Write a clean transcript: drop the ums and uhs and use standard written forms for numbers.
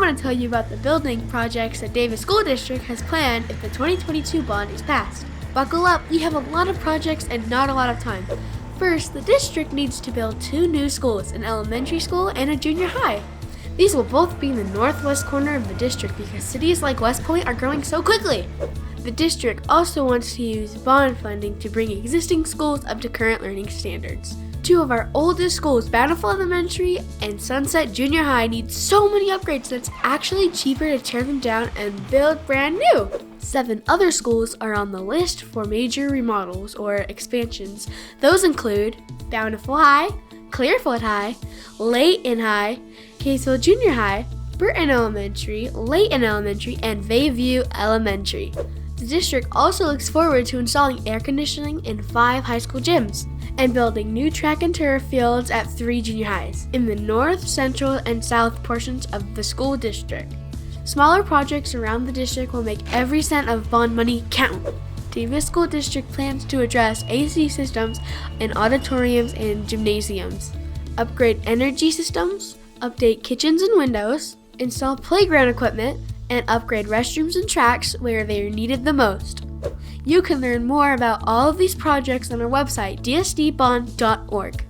want to tell you about the building projects that Davis School District has planned if the 2022 bond is passed. Buckle up, we have a lot of projects and not a lot of time. First, the district needs to build 2 new schools, an elementary school and a junior high. These will both be in the northwest corner of the district because cities like West Point are growing so quickly. The district also wants to use bond funding to bring existing schools up to current learning standards. 2 of our oldest schools, Bountiful Elementary and Sunset Junior High, need so many upgrades that it's actually cheaper to tear them down and build brand new. 7 other schools are on the list for major remodels or expansions. Those include Bountiful High, Clearfield High, Layton High, Kaysville Junior High, Burton Elementary, Layton Elementary, and Bayview Elementary. The district also looks forward to installing air conditioning in 5 high school gyms and building new track and turf fields at 3 junior highs in the north, central, and south portions of the school district. Smaller projects around the district will make every cent of bond money count. Davis School District plans to address AC systems in auditoriums and gymnasiums, upgrade energy systems, update kitchens and windows, install playground equipment, and upgrade restrooms and tracks where they are needed the most. You can learn more about all of these projects on our website, dsdbond.org.